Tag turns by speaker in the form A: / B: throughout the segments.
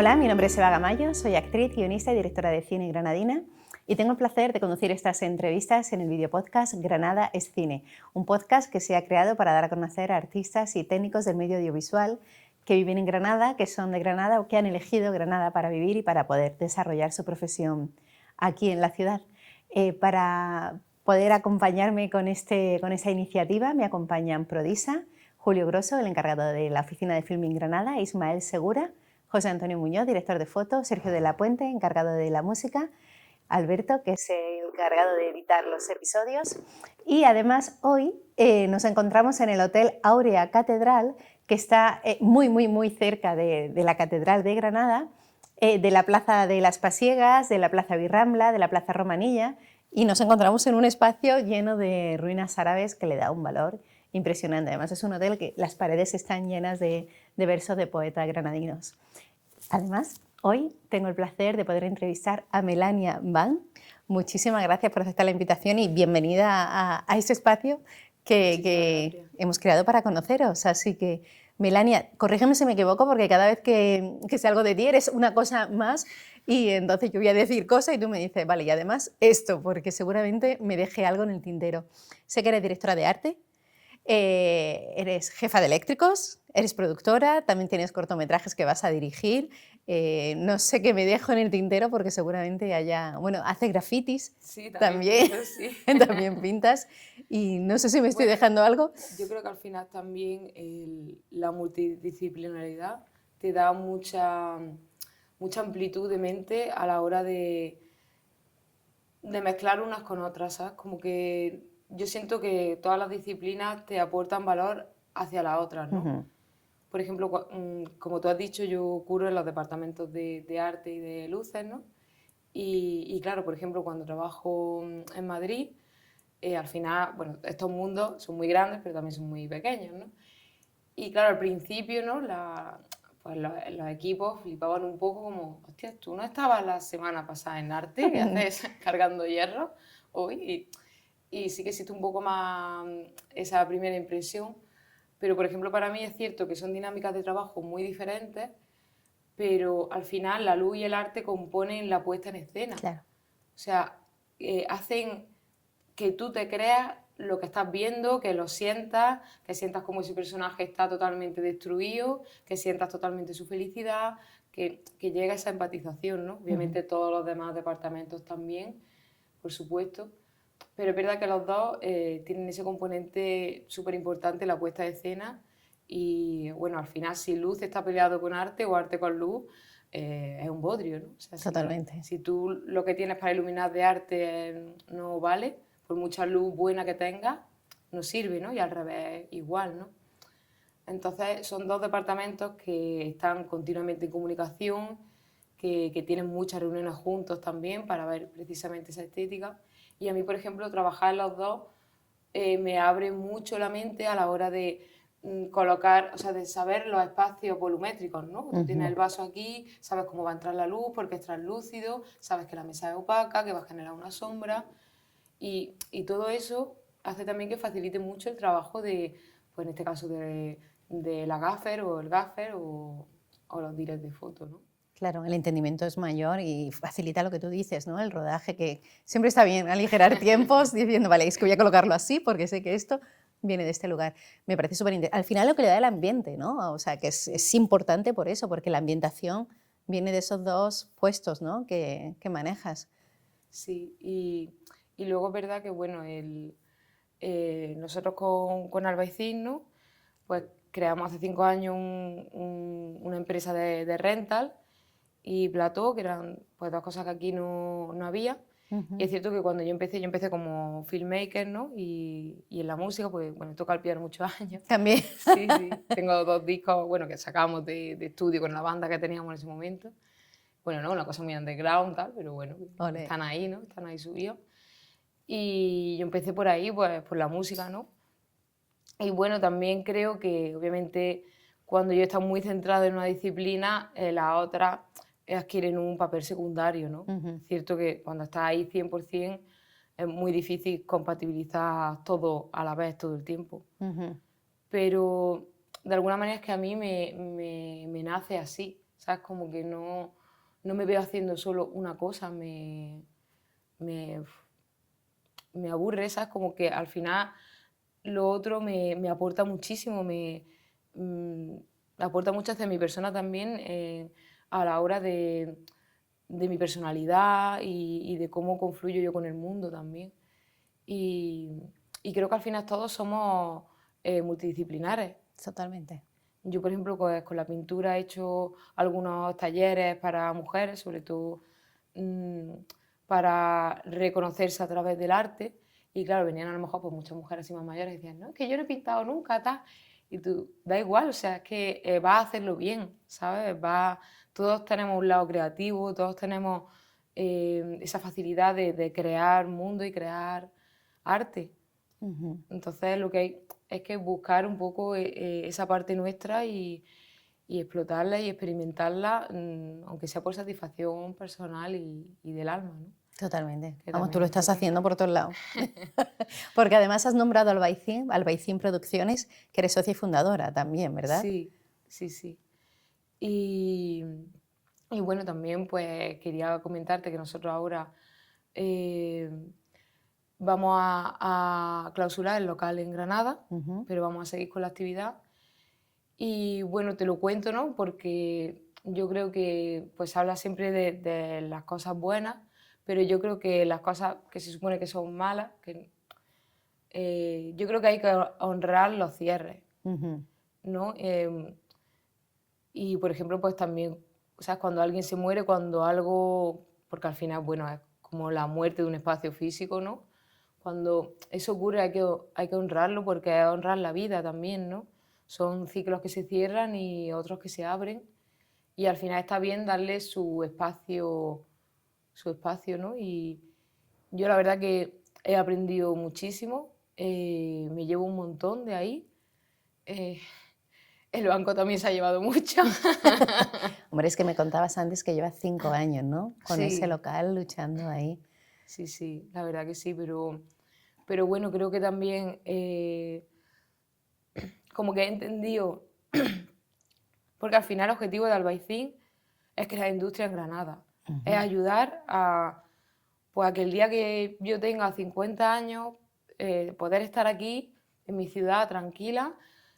A: Hola, mi nombre es Eva Gamayo, soy actriz, guionista y directora de cine granadina y tengo el placer de conducir estas entrevistas en el videopodcast Granada es Cine, un podcast que se ha creado para dar a conocer a artistas y técnicos del medio audiovisual que viven en Granada, que son de Granada o que han elegido Granada para vivir y para poder desarrollar su profesión aquí en la ciudad. Para poder acompañarme con esta iniciativa me acompañan Prodisa, Julio Grosso, el encargado de la oficina de Filming Granada, Ismael Segura, José Antonio Muñoz, director de foto, Sergio de la Puente, encargado de la música, Alberto, que es el encargado de editar los episodios. Y además hoy nos encontramos en el Hotel Áurea Catedral, que está muy cerca de la Catedral de Granada, de la Plaza de las Pasiegas, de la Plaza Birrambla, de la Plaza Romanilla, y nos encontramos en un espacio lleno de ruinas árabes que le da un valor impresionante. Además es un hotel que las paredes están llenas de versos de poetas granadinos. Además, hoy tengo el placer de poder entrevistar a Melania Ban. Muchísimas gracias por aceptar la invitación y bienvenida a este espacio que hemos creado para conoceros. Así que, Melania, corrígeme si me equivoco, porque cada vez que sé algo de ti eres una cosa más y entonces yo voy a decir cosas y tú me dices, vale, y además esto, porque seguramente me dejé algo en el tintero. Sé que eres directora de arte, eres jefa de eléctricos, eres productora, también tienes cortometrajes que vas a dirigir. No sé qué me dejo en el tintero porque seguramente haya... Bueno, haces grafitis,
B: Sí,
A: también,
B: pinto, sí.
A: también pintas y no sé si me estoy
B: Bueno,
A: dejando algo.
B: yo creo que al final también la multidisciplinaridad te da mucha amplitud de mente a la hora de mezclar unas con otras, ¿sabes? Como que yo siento que todas las disciplinas te aportan valor hacia las otras, ¿no?
A: Uh-huh.
B: Por ejemplo, como tú has dicho, yo curo en los departamentos de arte y de luces, ¿no? Y claro, por ejemplo, cuando trabajo en Madrid, al final, bueno, estos mundos son muy grandes, pero también son muy pequeños, ¿no? Y claro, al principio, ¿no? Pues los equipos flipaban un poco como, hostia, tú no estabas la semana pasada en arte, ¿qué haces cargando hierro hoy? Y sí que existe un poco más esa primera impresión, pero por ejemplo para mí es cierto que son dinámicas de trabajo muy diferentes, pero al final la luz y el arte componen la puesta en escena.
A: Claro.
B: O sea, hacen que tú te creas lo que estás viendo, que lo sientas, que sientas como ese personaje está totalmente destruido, que sientas totalmente su felicidad, que llegue esa empatización, ¿no? Obviamente todos los demás departamentos también, por supuesto, pero es verdad que los dos tienen ese componente súper importante, la puesta de escena, y bueno, al final si luz está peleado con arte o arte con luz, es un bodrio, ¿no? O sea,
A: Totalmente.
B: si tú lo que tienes para iluminar de arte no vale, por mucha luz buena que tengas, no sirve, ¿no? Y al revés igual, ¿no? Entonces son dos departamentos que están continuamente en comunicación, que tienen muchas reuniones juntos también para ver precisamente esa estética. Y a mí, por ejemplo, trabajar en los dos me abre mucho la mente a la hora de colocar, o sea, de saber los espacios volumétricos, ¿no? Tú tienes el vaso aquí, sabes cómo va a entrar la luz porque es translúcido, sabes que la mesa es opaca, que va a generar una sombra y todo eso hace también que facilite mucho el trabajo de, pues en este caso, de la gaffer o el gaffer o los directs de foto, ¿no?
A: Claro, el entendimiento es mayor y facilita lo que tú dices, ¿no? El rodaje, que siempre está bien aligerar tiempos diciendo, vale, es que voy a colocarlo así porque sé que esto viene de este lugar. Me parece súper interesante. Al final lo que le da el ambiente, ¿no? O sea, que es importante por eso, porque la ambientación viene de esos dos puestos, ¿no? que manejas.
B: Sí, y luego es verdad que, bueno, nosotros con Albaicín, ¿no? Pues creamos hace 5 años una empresa de rental y plató, que eran pues dos cosas que aquí no había. Y es cierto que cuando yo empecé como filmmaker, ¿no? Y en la música, pues bueno, toco el piano muchos años.
A: También.
B: Sí, sí. Tengo 2 discos, bueno, que sacamos de estudio con la banda que teníamos en ese momento. Bueno, no, una cosa muy underground, tal, pero bueno,
A: Ole.
B: están ahí, ¿no? Están ahí subidos. Y yo empecé por ahí, pues por la música, ¿no? Y bueno, también creo que obviamente cuando yo estoy muy centrada en una disciplina, las otras adquieren un papel secundario, ¿no? Es cierto que cuando estás ahí 100% es muy difícil compatibilizar todo a la vez, todo el tiempo. Pero de alguna manera es que a mí me nace así, ¿sabes? Como que no me veo haciendo solo una cosa, me aburre, ¿sabes? Como que al final lo otro me aporta muchísimo, mm, aporta mucho hacia mi persona también a la hora de mi personalidad y de cómo confluyo yo con el mundo también. Y, y creo que al final todos somos multidisciplinares.
A: Totalmente.
B: Yo, por ejemplo, pues, con la pintura he hecho algunos talleres para mujeres, sobre todo mm, para reconocerse a través del arte. Y claro, venían a lo mejor pues, muchas mujeres así más mayores y decían, no, es que yo no he pintado nunca, tal. Y tú, da igual, o sea, es que vas a hacerlo bien, ¿sabes? Todos tenemos un lado creativo, todos tenemos esa facilidad de crear mundo y crear arte. Entonces lo que hay es que buscar un poco esa parte nuestra y explotarla y experimentarla, aunque sea por satisfacción personal y del alma, ¿no?
A: Totalmente.
B: Que
A: Vamos, tú
B: también
A: lo
B: es
A: estás
B: importante.
A: haciendo por todos lados. Porque además has nombrado al Albaicín Producciones, que eres socia y fundadora también, ¿verdad?
B: Sí, sí, sí. Y, y bueno, también pues quería comentarte que nosotros ahora eh, vamos a clausurar el local en Granada,
A: Ujú.
B: pero vamos a seguir con la actividad. Y bueno, te lo cuento, ¿no? Porque yo creo que pues habla siempre de las cosas buenas, pero yo creo que las cosas que se supone que son malas, yo creo que hay que honrar los cierres,
A: Ujú.
B: ¿no? Y por ejemplo, pues también, ¿sabes? Cuando alguien se muere, cuando algo, porque al final, bueno, es como la muerte de un espacio físico, ¿no? Cuando eso ocurre hay que honrarlo porque es honrar la vida también, ¿no? Son ciclos que se cierran y otros que se abren y al final está bien darle su espacio, ¿no? Y yo la verdad que he aprendido muchísimo, me llevo un montón de ahí. eh, el banco también se ha llevado mucho.
A: Hombre, es que me contabas antes que llevas 5 años, ¿no? Con ese
B: Sí,
A: local luchando ahí.
B: sí, sí, la verdad que sí, pero bueno, creo que también como que he entendido, porque al final el objetivo de Albaicín es crear industria en Granada, es ayudar pues, a que el día que yo tenga 50 años, poder estar aquí, en mi ciudad, tranquila,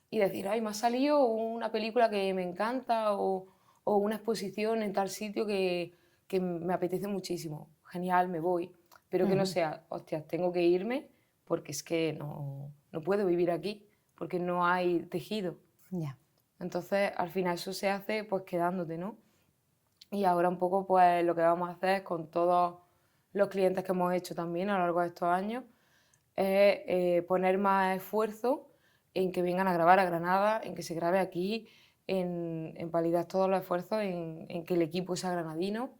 B: y decir, ay, me ha salido una película que me encanta o una exposición en tal sitio que me apetece muchísimo. Genial, me voy. Pero que no
A: Ujú.
B: sea, hostias, tengo que irme porque es que no puedo vivir aquí, porque no hay tejido.
A: Ya.
B: Entonces, al final eso se hace pues quedándote, ¿no? Y ahora un poco pues lo que vamos a hacer con todos los clientes que hemos hecho también a lo largo de estos años es poner más esfuerzo en que vengan a grabar a Granada, en que se grabe aquí, en validar todos los esfuerzos, en que el equipo sea granadino,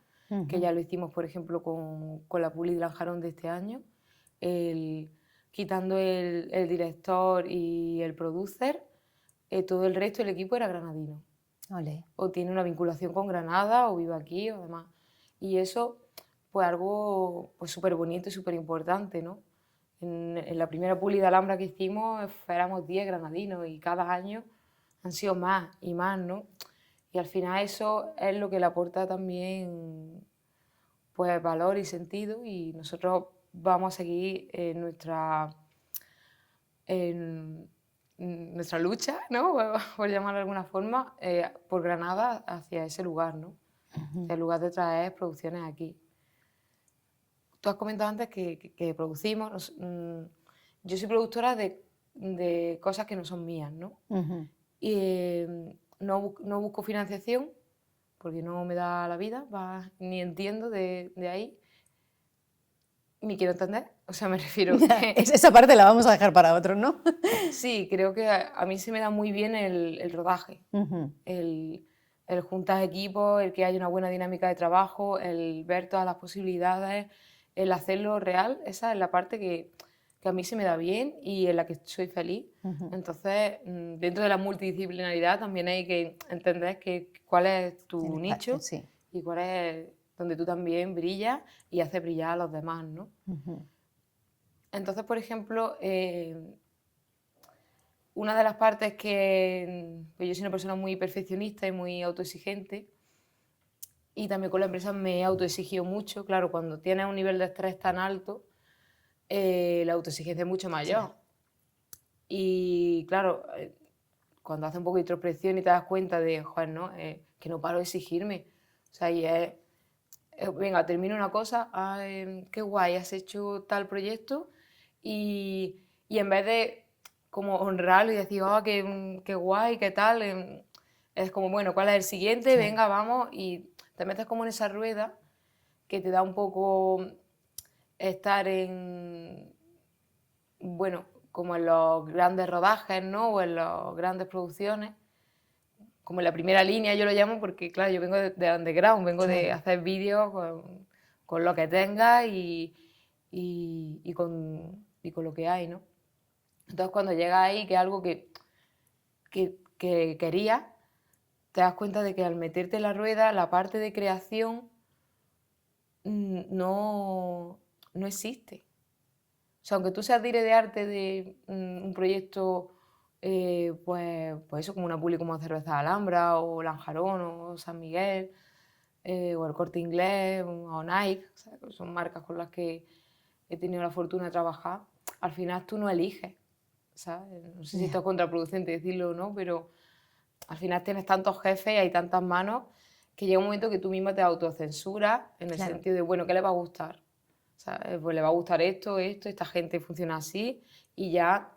B: que
A: Ujú.
B: ya lo hicimos, por ejemplo, con la Puli de Lanjarón de este año, el- quitando el director y el producer, todo el resto del equipo era granadino
A: Ole.
B: o tiene una vinculación con Granada o vive aquí o demás. Y eso, pues algo pues súper bonito y súper importante, ¿no? En la primera puli de Alhambra que hicimos éramos 10 granadinos y cada año han sido más y más, ¿no? Y al final eso es lo que le aporta también pues valor y sentido y nosotros vamos a seguir en nuestra lucha, ¿no? Por llamarlo de alguna forma, por Granada hacia ese lugar, ¿no? Hacia el lugar de traer producciones aquí. Tú has comentado antes que producimos. Yo soy productora de cosas que no son mías, ¿no?
A: Ujú.
B: Y no busco financiación porque no me da la vida, ni entiendo de ahí, ni quiero entender. O sea, me refiero
A: Ya,
B: que
A: esa parte la vamos a dejar para otro, ¿no?
B: sí, creo que a mí se me da muy bien el rodaje,
A: Ujú.
B: el, el juntar equipos, el que haya una buena dinámica de trabajo, el ver todas las posibilidades, el hacerlo real. Esa es la parte que a mí se me da bien y en la que soy feliz.
A: Ujú.
B: Entonces, dentro de la multidisciplinaridad también hay que entender cuál es
A: El
B: tu
A: espacio,
B: nicho
A: sí.
B: y cuál es donde tú también brillas y haces brillar a los demás, ¿no?
A: Ujú.
B: Entonces, por ejemplo, una de las partes que pues yo soy una persona muy perfeccionista y muy autoexigente Y también con la empresa me he autoexigido mucho. Claro, cuando tienes un nivel de estrés tan alto, la autoexigencia es mucho mayor.
A: Claro.
B: Y claro, cuando haces un poco de introspección y te das cuenta de, joder, ¿no? Que no paro de exigirme. O sea, y es, venga, termino una cosa, qué guay, has hecho tal proyecto, y en vez de como honrarlo y decir, qué guay, qué tal, es como, bueno, ¿cuál es el siguiente?
A: Claro.
B: Venga, vamos, y te metes como en esa rueda que te da un poco estar en, bueno, como en los grandes rodajes, ¿no? O en las grandes producciones, como en la primera línea yo lo llamo porque, claro, yo vengo de underground, vengo de
A: Claro.
B: hacer vídeos con lo que tenga y con lo que hay, ¿no? Entonces cuando llegas ahí, que es algo que querías, te das cuenta de que al meterte en la rueda, la parte de creación no existe. O sea, aunque tú seas dire de arte de un proyecto, pues eso, como una publi como Cerveza Alhambra, o Lanjarón, o San Miguel, o el Corte Inglés, o Nike, o sea, son marcas con las que he tenido la fortuna de trabajar, al final tú no eliges, ¿sabes? No sé si esto
A: Ya.
B: es contraproducente decirlo o no, pero al final tienes tantos jefes y hay tantas manos que llega un momento que tú misma te autocensuras en el
A: Claro.
B: sentido de, bueno, ¿qué le va a gustar? ¿Sabes? Pues le va a gustar esto, esta gente funciona así y ya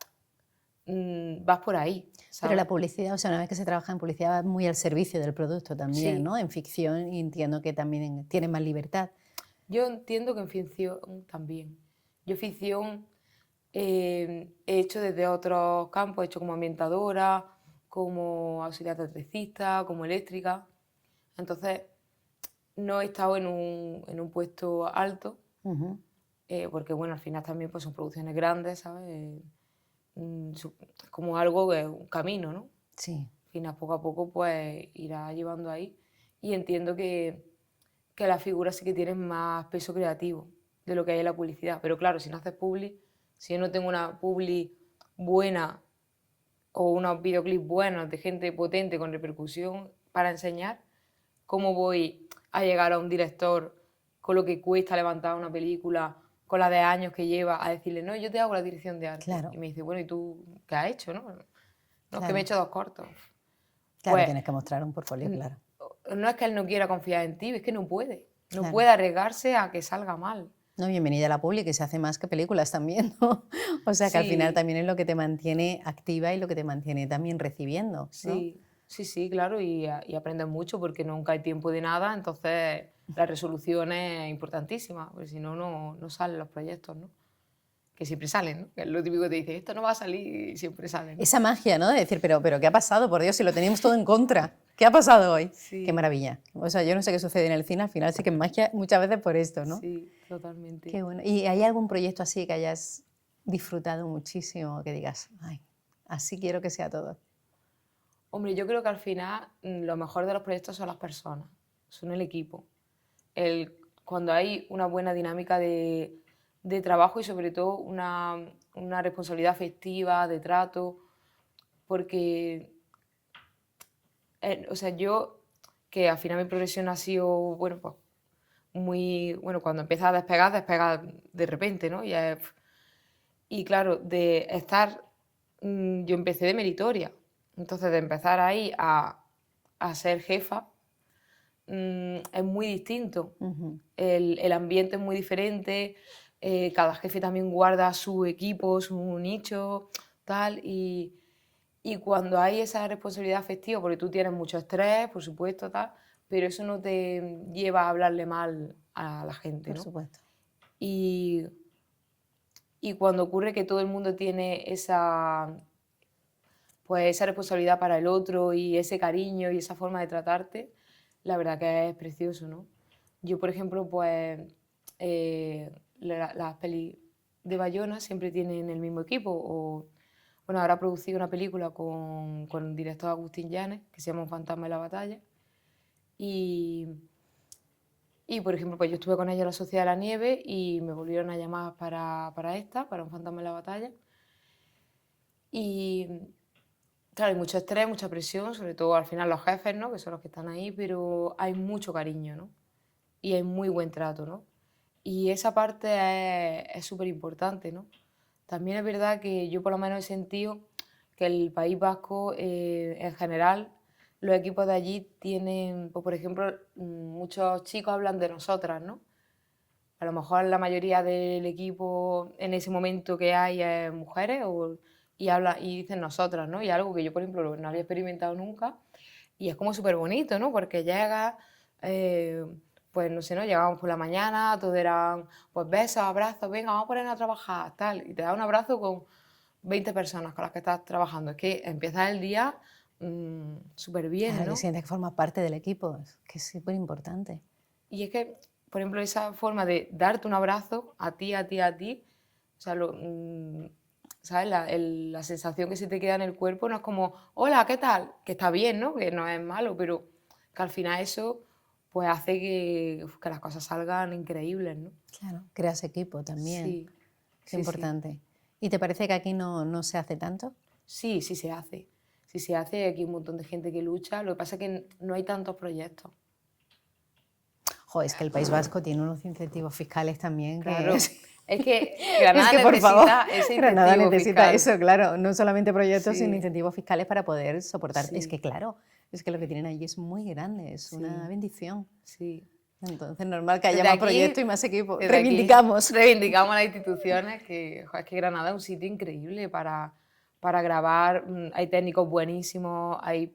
B: vas por ahí,
A: Pero la
B: ¿sabes?
A: publicidad, o sea, una vez que se trabaja en publicidad, va muy al servicio del producto también,
B: Sí,
A: ¿no? En ficción y entiendo que también tiene más libertad.
B: yo entiendo que en ficción también. Yo ficción he hecho desde otros campos, he hecho como ambientadora, como auxiliar de electricista, como eléctrica. Entonces, no he estado en un puesto alto,
A: Ujú.
B: porque bueno, al final también pues, son producciones grandes, ¿sabes? Es como algo, un camino, ¿no?
A: Sí,
B: Al final, poco a poco, pues irá llevando ahí. Y entiendo que las figuras sí que tienen más peso creativo de lo que hay en la publicidad. Pero claro, si no haces publi, si yo no tengo una publi buena o unos videoclips buenos de gente potente con repercusión para enseñar, ¿cómo voy a llegar a un director con lo que cuesta levantar una película, con la de años que lleva, a decirle, no, yo te hago la dirección de arte? Y
A: claro,
B: me dice, bueno, ¿y tú qué has hecho? No, es que me he
A: claro.
B: hecho 2 cortos.
A: Claro,
B: Pues
A: tienes que mostrar un portfolio,
B: n-
A: claro.
B: no es que él no quiera confiar en ti, es que no puede. No
A: Claro.
B: puede arriesgarse a que salga mal.
A: No, bienvenida a la publi, que se hace más que películas también, ¿no? O sea, que al final
B: Sí,
A: también es lo que te mantiene activa y lo que te mantiene también recibiendo, ¿no?
B: sí, sí, sí, claro, y aprendes mucho porque nunca hay tiempo de nada, entonces la resolución es importantísima, porque si no, no salen los proyectos, ¿no? Que siempre salen, ¿no? Que es lo típico que te dice, esto no va a salir y siempre sale, ¿no?
A: Esa magia, ¿no? De decir, pero ¿qué ha pasado? Por Dios, si lo teníamos todo en contra. ¿Qué ha pasado hoy? Qué
B: Sí,
A: maravilla. O sea, yo no sé qué sucede en el cine, al final sí que es magia muchas veces por esto, ¿no?
B: sí, totalmente.
A: Qué bueno. ¿Y hay algún proyecto así que hayas disfrutado muchísimo, que digas, ay, así quiero que sea todo?
B: Hombre, yo creo que al final lo mejor de los proyectos son las personas, son el equipo. Cuando hay una buena dinámica de trabajo y sobre todo una responsabilidad afectiva, de trato, porque, o sea, yo, que al final mi progresión ha sido, bueno, pues muy, bueno, cuando empiezas a despegar, despegas de repente, ¿no? Y claro, de estar, yo empecé de meritoria, entonces de empezar ahí a ser jefa, es muy distinto.
A: Ujú.
B: El ambiente es muy diferente, cada jefe también guarda su equipo, su nicho, tal, y cuando hay esa responsabilidad afectiva, porque tú tienes mucho estrés, por supuesto, tal, pero eso no te lleva a hablarle mal a la gente,
A: Por
B: ¿no?
A: supuesto.
B: Y, y cuando ocurre que todo el mundo tiene esa responsabilidad para el otro y ese cariño y esa forma de tratarte, la verdad que es precioso, ¿no? Yo, por ejemplo, pues las pelis de Bayona siempre tienen el mismo equipo. Bueno, ahora he producido una película con el director Agustín Llanes, que se llama Un fantasma en la batalla. Y, por ejemplo, pues yo estuve con ella en la Sociedad de la Nieve y me volvieron a llamar para Un fantasma en la batalla. Y Claro, hay mucho estrés, mucha presión, sobre todo al final los jefes, ¿no? Que son los que están ahí, pero hay mucho cariño, ¿no? Y hay muy buen trato, ¿no? Y esa parte es súper importante, ¿no? También es verdad que yo por lo menos he sentido que el País Vasco, en general, los equipos de allí tienen, pues, por ejemplo, muchos chicos hablan de nosotras, ¿no? A lo mejor la mayoría del equipo en ese momento que hay es mujeres y dicen nosotras, ¿no? Y algo que yo, por ejemplo, no había experimentado nunca y es como súper bonito, ¿no? Porque llega, eh, pues no sé, ¿no? Llegábamos por la mañana, todos eran pues besos, abrazos, venga, vamos a ponernos a trabajar, tal. Y te da un abrazo con 20 personas con las que estás trabajando. Es que empieza el día súper bien,
A: Claro, que
B: ¿no?
A: sientes que formas parte del equipo, es que es súper importante.
B: Y es que, por ejemplo, esa forma de darte un abrazo a ti, a ti, a ti, o sea, ¿sabes? La sensación que se te queda en el cuerpo no es como, hola, ¿qué tal? Que está bien, ¿no? Que no es malo, pero que al final eso pues hace que las cosas salgan increíbles, ¿no?
A: Claro, creas equipo también,
B: Sí,
A: qué
B: sí, sí.
A: importante. ¿Y te parece que aquí no se hace tanto?
B: Sí, sí se hace. Sí se hace, hay aquí un montón de gente que lucha. Lo que pasa es que no hay tantos proyectos.
A: Jo, es que el País Vasco tiene unos incentivos fiscales también que
B: Claro, es que
A: es
B: Granada
A: que, por favor,
B: necesita ese
A: Granada
B: incentivo
A: necesita
B: fiscal.
A: eso, claro, no solamente proyectos, sino
B: Sí,
A: incentivos fiscales para poder soportar. Es que,
B: sí,
A: claro, es que lo que tienen allí es muy grande, es una
B: sí,
A: bendición.
B: sí.
A: Entonces, normal que haya
B: Desde
A: más proyectos y
B: aquí,
A: más equipos.
B: desde aquí
A: Reivindicamos.
B: reivindicamos a las instituciones que, jo, es que Granada es un sitio increíble para grabar, hay técnicos buenísimos, hay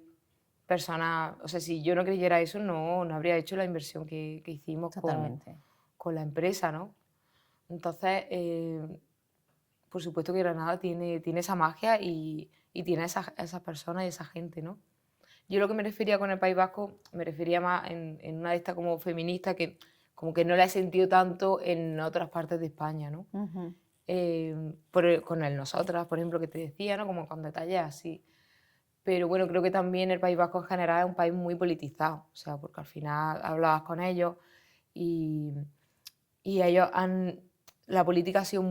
B: personas, o sea, si yo no creyera eso, no habría hecho la inversión que hicimos
A: Totalmente.
B: con la empresa, ¿no? Entonces, por supuesto que Granada tiene esa magia y tiene esas personas y esa gente, ¿no? Yo lo que me refería con el País Vasco, me refería más en una de estas como feminista que como que no la he sentido tanto en otras partes de España, ¿no?
A: Ujú.
B: Con el nosotras, por ejemplo, que te decía, ¿no? Como con detalles así. Pero bueno, creo que también el País Vasco en general es un país muy politizado, o sea, porque al final hablabas con ellos y, y ellos la política ha sido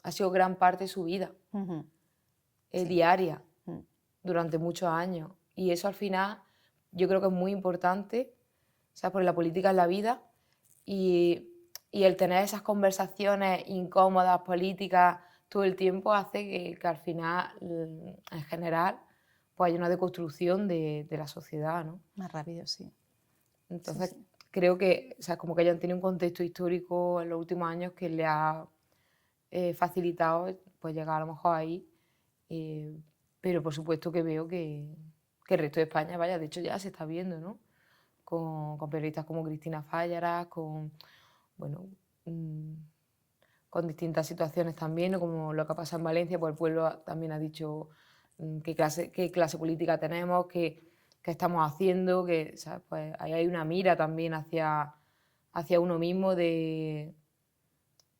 B: ha sido gran parte de su vida
A: Ujú. Sí.
B: diaria
A: Mm.
B: durante muchos años. Y eso al final yo creo que es muy importante, o sea, porque la política es la vida y, y el tener esas conversaciones incómodas, políticas, todo el tiempo hace que al final, en general, pues haya una deconstrucción de la sociedad, ¿no?
A: Más rápido, sí. Sí,
B: Entonces,
A: sí.
B: creo que, o sea, como que hayan tenido un contexto histórico en los últimos años que le ha facilitado pues llegar a lo mejor ahí. eh, pero por supuesto que veo que el resto de España, vaya, de hecho ya se está viendo, ¿no? Con periodistas como Cristina Fallara, bueno, mm, con distintas situaciones también, ¿no? Como lo que ha pasado en Valencia, pues el pueblo también ha dicho qué clase política tenemos, qué estamos haciendo, que, ¿sabes? Pues ahí hay una mira también hacia uno mismo de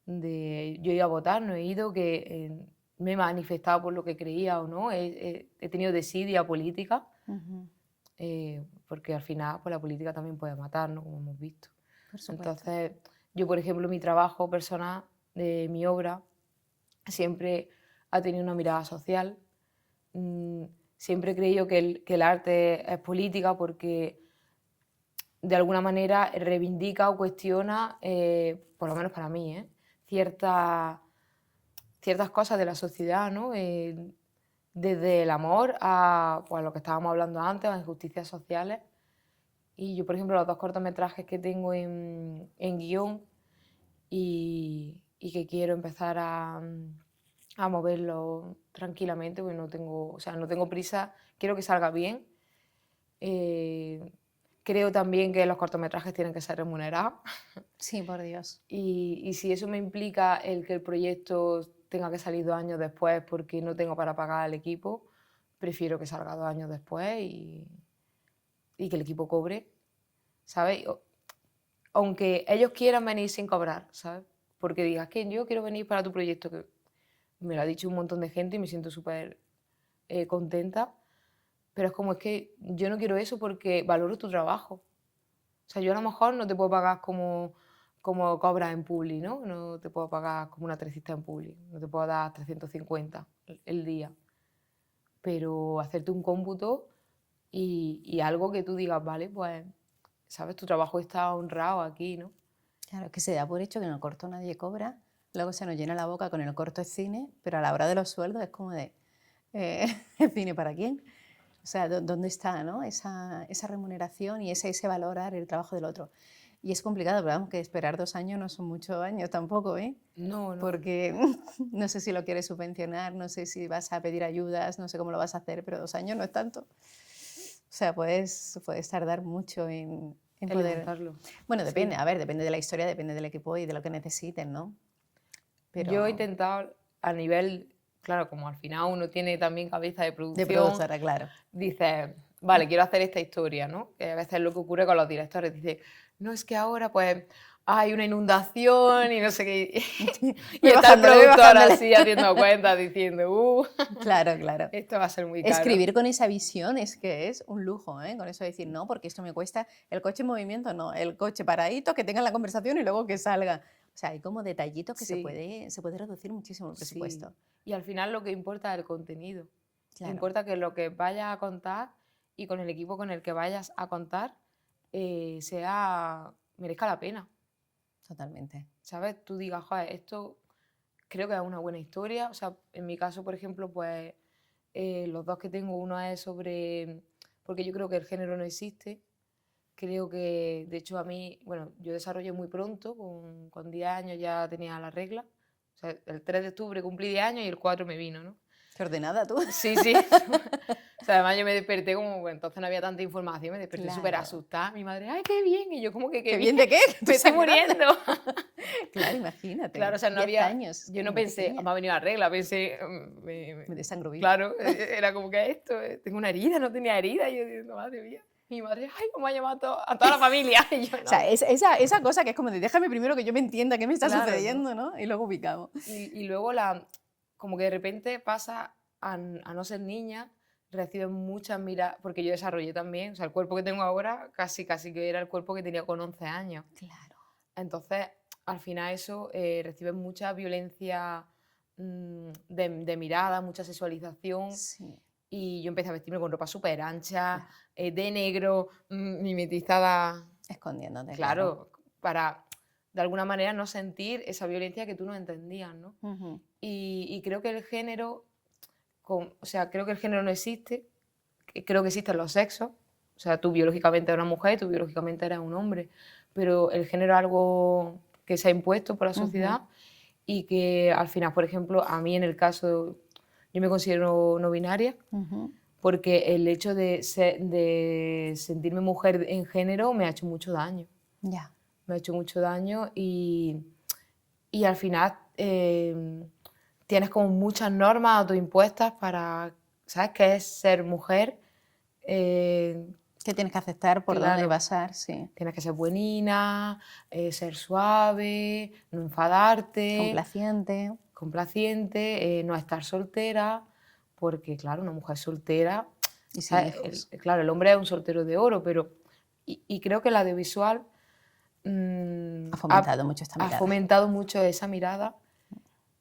B: yo he ido a votar, no he ido, que me he manifestado por lo que creía o no, he tenido desidia política,
A: Ujú.
B: porque al final pues, la política también puede matar, ¿no? Como hemos visto.
A: Por supuesto.
B: Entonces, yo, por ejemplo, mi trabajo personal, de mi obra, siempre ha tenido una mirada social. Siempre he creído que el arte es política porque de alguna manera reivindica o cuestiona, por lo menos para mí, ciertas cosas de la sociedad, ¿no? Desde el amor a pues, lo que estábamos hablando antes, a injusticias sociales. Y yo, por ejemplo, los 2 cortometrajes que tengo en guión y que quiero empezar a moverlo tranquilamente, porque no tengo prisa, quiero que salga bien. Eh, Creo también que los cortometrajes tienen que ser remunerados.
A: Sí, por Dios.
B: Y si eso me implica el que el proyecto tenga que salir 2 años después porque no tengo para pagar al equipo, prefiero que salga 2 años después y que el equipo cobre, ¿sabes? Aunque ellos quieran venir sin cobrar, ¿sabes? Porque digas que yo quiero venir para tu proyecto, que me lo ha dicho un montón de gente y me siento súper contenta, pero es que yo no quiero eso porque valoro tu trabajo. O sea, yo a lo mejor no te puedo pagar como cobras en Publi, ¿no? No te puedo pagar como una trecista en Publi, no te puedo dar 350 el día. pero hacerte un cómputo y algo que tú digas, vale, pues, ¿sabes? Tu trabajo está honrado aquí, ¿no?
A: Claro, que se da por hecho que en el corto nadie cobra, luego se nos llena la boca con el corto es cine, pero a la hora de los sueldos es como de, ¿el cine para quién? O sea, ¿dónde está, no? Esa remuneración y ese valorar el trabajo del otro. Y es complicado, pero vamos, que esperar 2 años no son muchos años tampoco, ¿eh?
B: No, no.
A: Porque no sé si lo quieres subvencionar, no sé si vas a pedir ayudas, no sé cómo lo vas a hacer, pero 2 años no es tanto. O sea, puedes tardar mucho en
B: En
A: poder...
B: levantarlo.
A: Bueno,
B: Sí.
A: depende, a ver, depende de la historia, depende del equipo y de lo que necesiten, ¿no? Pero
B: Yo he intentado a nivel, claro, como al final uno tiene también cabeza de
A: de
B: producción,
A: productora, claro.
B: dices, vale, quiero hacer esta historia, ¿no? Que a veces es lo que ocurre con los directores, dice, no, es que ahora pues hay una inundación y no sé qué. Y está el productor así haciendo cuentas diciendo,
A: Claro, claro.
B: esto va a ser muy caro.
A: Escribir con esa visión es que es un lujo, ¿eh? Con eso de decir, no, porque esto me cuesta el coche en movimiento, no, el coche paradito, que tengan la conversación y luego que salga. O sea, hay como detallitos que
B: Sí.
A: se puede reducir muchísimo el presupuesto.
B: Sí. Y al final lo que importa es el contenido.
A: Claro.
B: Importa que lo que vayas a contar y con el equipo con el que vayas a contar merezca la pena.
A: Totalmente.
B: ¿Sabes? Tú digas, joder, esto creo que es una buena historia. O sea, en mi caso, por ejemplo, pues los dos que tengo, uno es sobre... Porque yo creo que el género no existe. Creo que, de hecho, a mí, bueno, yo desarrollé muy pronto, con 10 años ya tenía la regla. O sea, el 3 de octubre cumplí 10 años y el 4 me vino, ¿no?
A: Qué ordenada tú.
B: Sí, sí. O sea, además yo me desperté como, bueno, entonces no había tanta información, me desperté
A: Claro.
B: súper asustada. Mi madre, ¡ay, qué bien! Y yo como que,
A: ¿Qué bien de qué?
B: Me estoy muriendo.
A: Claro, imagínate.
B: Claro, o sea, no
A: 10
B: había...
A: años.
B: Yo no
A: muy
B: pensé,
A: pequeña.
B: me ha venido la regla, pensé...
A: Me desangro viva.
B: Claro, era como que esto, tengo una herida, no tenía herida. Y yo digo, madre mía. Mi madre, ¡ay, cómo ha llamado a toda la familia! Y yo, no.
A: O sea, esa cosa que es como de déjame primero que yo me entienda qué me está
B: Claro,
A: sucediendo, ¿no? Y luego ubicamos.
B: Y luego como que de repente pasa a no ser niña, reciben muchas miradas, porque yo desarrollé también, o sea, el cuerpo que tengo ahora casi que era el cuerpo que tenía con 11 años.
A: Claro.
B: Entonces, al final eso, reciben mucha violencia de mirada, mucha sexualización.
A: Sí.
B: Y yo empecé a vestirme con ropa súper ancha,
A: Claro.
B: de negro, mimetizada.
A: Escondiéndote.
B: Claro, para de alguna manera no sentir esa violencia que tú no entendías, ¿no?
A: Ujú.
B: Y creo que el género, o sea, creo que el género no existe, creo que existen los sexos, o sea, tú biológicamente eres una mujer, tú biológicamente eres un hombre, pero el género es algo que se ha impuesto por la sociedad y que al final, por ejemplo, a mí en el caso, yo me considero no binaria, porque el hecho de sentirme mujer en género me ha hecho mucho daño.
A: Ya.
B: Me ha hecho mucho daño y al final tienes como muchas normas autoimpuestas para, ¿sabes?, qué es ser mujer.
A: ¿Qué tienes que aceptar? ¿Por
B: Claro.
A: dónde pasar? Sí.
B: Tienes que ser buenina, ser suave, no enfadarte, complaciente, no estar soltera, porque claro, una mujer soltera,
A: Y sin
B: ¿sabes?
A: hijos.
B: Claro, el hombre es un soltero de oro, pero... Y creo que el audiovisual
A: Ha fomentado mucho esta mirada.
B: Ha fomentado mucho esa mirada.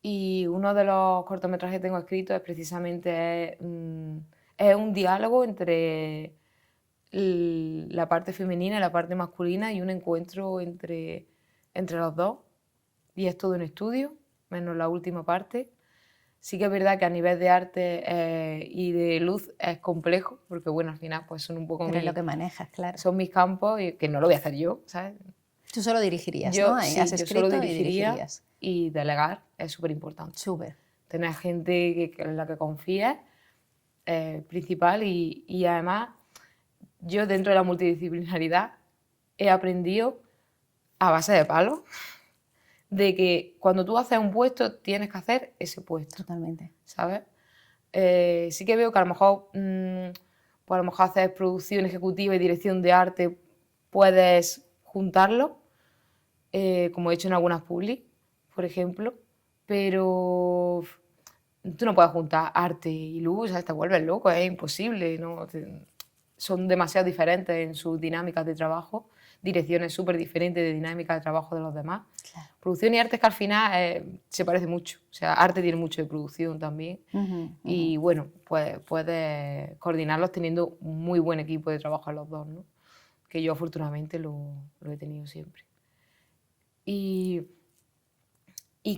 B: Y uno de los cortometrajes que tengo escrito es precisamente es un diálogo entre la parte femenina y la parte masculina y un encuentro entre los dos. Y es todo un estudio, menos la última parte. Sí que es verdad que a nivel de arte y de luz es complejo, porque bueno, al final pues son un poco
A: Pero es lo que manejas, claro.
B: son mis campos y que no lo voy a hacer yo, ¿sabes?
A: Tú solo dirigirías,
B: Yo,
A: ¿no?
B: sí,
A: Has
B: yo
A: escrito
B: solo
A: y dirigirías.
B: y delegar es súper importante.
A: Súper.
B: Tener gente en la que confíes es principal y además yo dentro de la multidisciplinaridad he aprendido a base de palos de que cuando tú haces un puesto tienes que hacer ese puesto.
A: Totalmente.
B: ¿Sabes? Sí que veo que a lo mejor, pues a lo mejor hacer producción ejecutiva y dirección de arte puedes juntarlo, como he hecho en algunas publis, por ejemplo, pero tú no puedes juntar arte y luz, ¿sabes? Te vuelves loco, es imposible, ¿no? Son demasiado diferentes en sus dinámicas de trabajo. direcciones súper diferentes de dinámica de trabajo de los demás.
A: Claro.
B: Producción y arte es que al final se parece mucho, o sea, arte tiene mucho de producción también. Y bueno, pues puedes coordinarlos teniendo un muy buen equipo de trabajo en los dos, ¿no? Que yo afortunadamente lo he tenido siempre. Y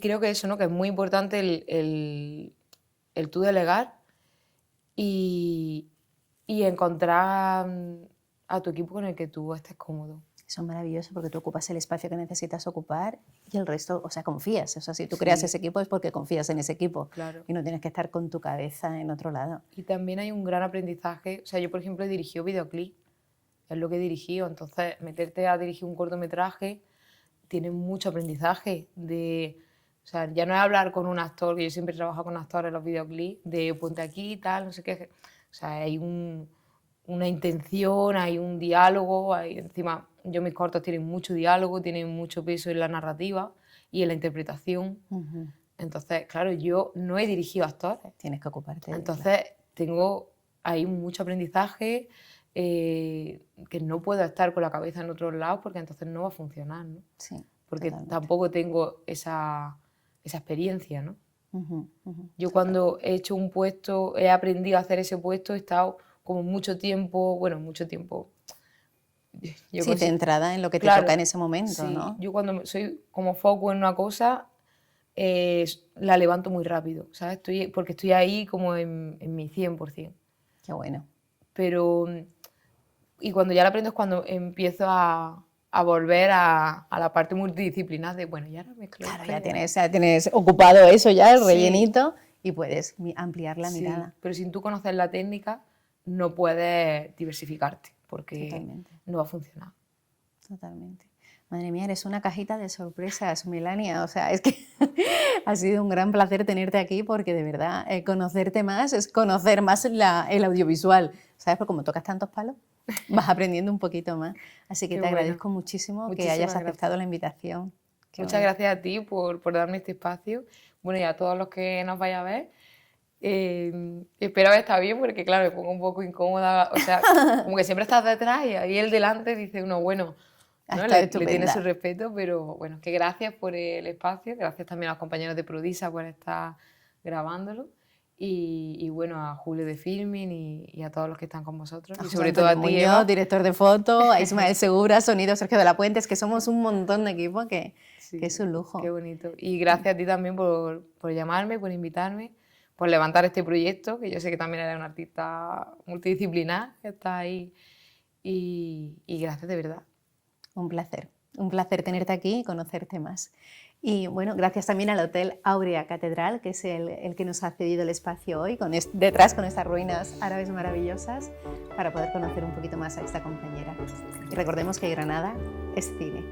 B: creo que eso, ¿no? Que es muy importante el tú delegar y encontrar a tu equipo con el que tú estés cómodo.
A: Eso es maravilloso porque tú ocupas el espacio que necesitas ocupar y el resto, o sea, confías. O sea, si tú creas ese equipo es porque confías en ese equipo.
B: Claro.
A: Y no tienes que estar con tu cabeza en otro lado.
B: Y también hay un gran aprendizaje. O sea, yo, por ejemplo, he dirigido videoclip. Es lo que he dirigido. Entonces, meterte a dirigir un cortometraje tiene mucho aprendizaje de... O sea, ya no es hablar con un actor, que yo siempre he trabajado con actores en los videoclips, de ponte aquí, tal, no sé qué. O sea, hay una intención, hay un diálogo, encima yo mis cortos tienen mucho diálogo, tienen mucho peso en la narrativa y en la interpretación. Entonces, claro, yo no he dirigido actores.
A: Tienes que ocuparte de
B: Entonces, tengo ahí mucho aprendizaje, que no puedo estar con la cabeza en otros lados porque entonces no va a funcionar, ¿no?
A: Sí,
B: porque
A: totalmente.
B: tampoco tengo esa experiencia, ¿no? Yo cuando he hecho un puesto, he aprendido a hacer ese puesto, he estado como mucho tiempo,
A: centrada en lo que te toca en ese momento, ¿no?
B: Yo cuando soy como foco en una cosa, la levanto muy rápido, ¿sabes? Porque estoy ahí como en mi 100%.
A: Qué bueno.
B: Y cuando ya la aprendo es cuando empiezo a volver a la parte multidisciplinar de, bueno, ya ahora mezclo.
A: Claro, ya tienes ocupado eso ya, el rellenito, y puedes ampliar la mirada.
B: Pero sin tú conocer la técnica, no puedes diversificarte, porque no va a funcionar.
A: Totalmente. Madre mía, eres una cajita de sorpresas, Melania. O sea, es que ha sido un gran placer tenerte aquí porque de verdad conocerte más es conocer más el audiovisual. ¿Sabes? Porque como tocas tantos palos, vas aprendiendo un poquito más. Así que te agradezco muchísimo que hayas aceptado la invitación.
B: Muchas gracias a ti por darme este espacio. Bueno, y a todos los que nos vayan a ver. Espero que está bien porque, claro, me pongo un poco incómoda. O sea, como que siempre estás detrás y ahí el delante dice uno, bueno, ¿no? Le tiene su respeto, pero bueno, que gracias por el espacio. Gracias también a los compañeros de Prodisa por estar grabándolo. Y bueno, a Julio de Filming y a todos los que están con vosotros. Y sobre todo a ti, Eva,
A: director de foto, a Ismael Segura, sonido, Sergio de la Puente, es que somos un montón de equipo que es un lujo.
B: Qué bonito. Y gracias a ti también por llamarme, por invitarme, por levantar este proyecto, que yo sé que también eres un artista multidisciplinar, que está ahí. Y gracias de verdad. Un
A: placer tenerte aquí y conocerte más. Y bueno, gracias también al Hotel Áurea Catedral, que es el que nos ha cedido el espacio hoy, detrás con estas ruinas árabes maravillosas, para poder conocer un poquito más a esta compañera. Y recordemos que Granada es cine.